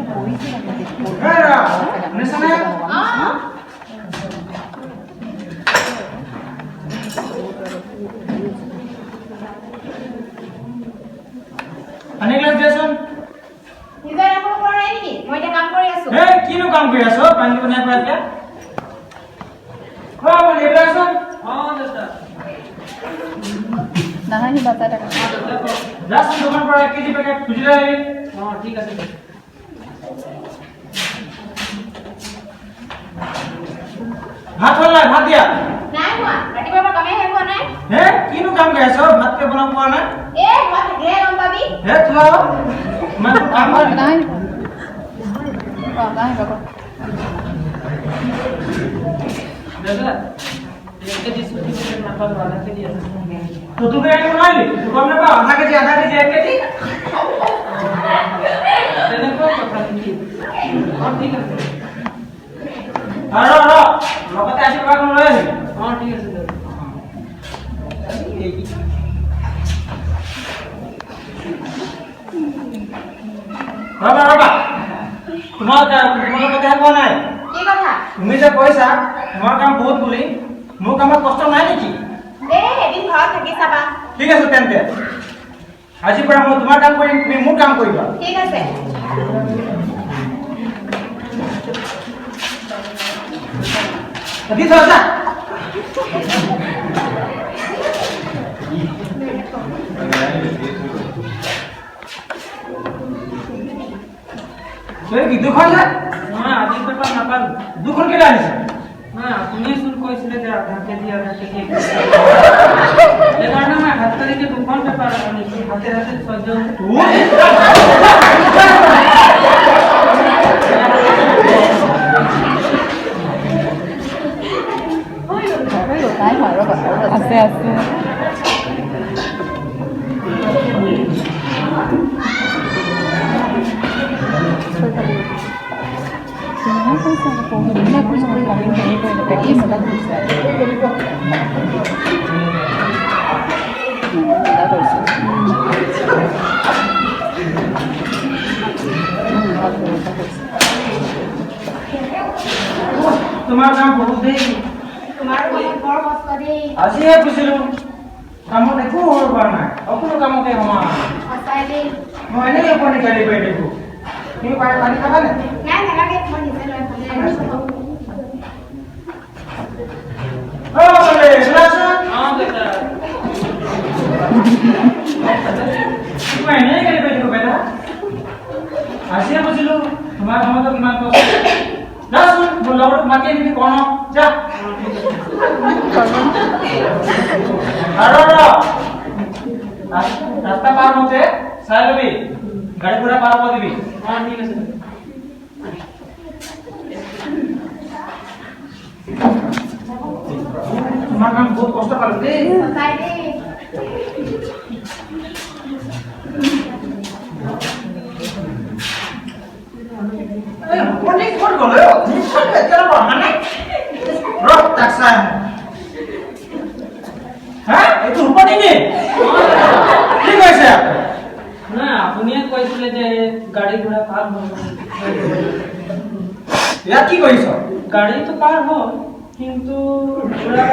Ani glass jason. Ibar aku kor nahi ki? Moi ta kaam kori asu. Hey, kino kaam kori aso? Pani banai pa kya? Ha, bole jason. Ha, dasta. Nahi bata ta. Jason dukan par 1 kg packet khujra hai. Ha, thik ase. ভাত হল না ভাত দিয়া নাই হোৱা ৰাতিপুৱাৰ পৰা কামে শেষ হোৱা নাই হে কিনো কাম কৰি আছ ভাত কে বনাব পৰা নাই এ মই থাকিলে গম পাবি হে তুলা মই তো কাম কৰি নাই নাই বাবা দাদা एक केजी सूजी के नापा आधा केजी तो तू क्या बना ली तू कौन ना आधा केजी 1 केजी तेरे को पता नहीं और ठीक है अरे লগতে আশীর্বাদ লৈ আহিবি हां ঠিক আছে ৰবা তোমাৰ কথা কোৱা নাই কি কথা তুমি যে কৈছা তোমাৰ কাম বহুত বুলি মোৰ কামত কষ্ট নাই নেকি এ এদিন ঘৰত থাকি চাবা ঠিক আছে তেন্তে আজি পৰা মই তোমাৰ কাম কৰিম তুমি মোৰ কাম কৰিবা ঠিক আছে Tadi saja. Jadi gitu kan ya? Nah, adik pepan napal. Dukun ke dalam. Nah, punya sun koi sile deh ada ke. Karena मैं हाथ करके दुकान पे पार करने की हाथे हाथे सजो तू নাই হয় ৰবা আছে আছে তোমাৰ নাম বহুত দেই তোমাৰ মনত বৰ কষ্ট দেই আজিহে বুজিলো কামত একো হোৱা নাই অকলো কামতে হোৱা সঁচাই দেই মই এনেই পানী গালি পাই দেখো তুমি পানী খাবা নে নাই নালাগে মই নিজে লৈ খালে ও বলে গ্লাস हां বেটা তুমি এনেই গালি পাই দেখো বেটা আজিহে বুজিলো তোমাৰ কামত কিমান কষ্ট Langsung mulai makin di kono, jah. Halo. Rasta par hote, saya lebih. Gadi pura par hote lebih. हाँ ठीक है सर. तुम्हारा काम बहुत कष्ट करते. সঁচাই দেই Mending kau golo yo, ni sampai jalan mana? Roh taksa. Hah? Itu rupa ini? Ini कैसे? না আপুনিয়ে কৈছিলে যে গাড়ী ঘোড়া পাৰ হ'ল Ya কি কইছ? গাড়ী তো পাৰ হ'ল কিন্তু ঘোড়া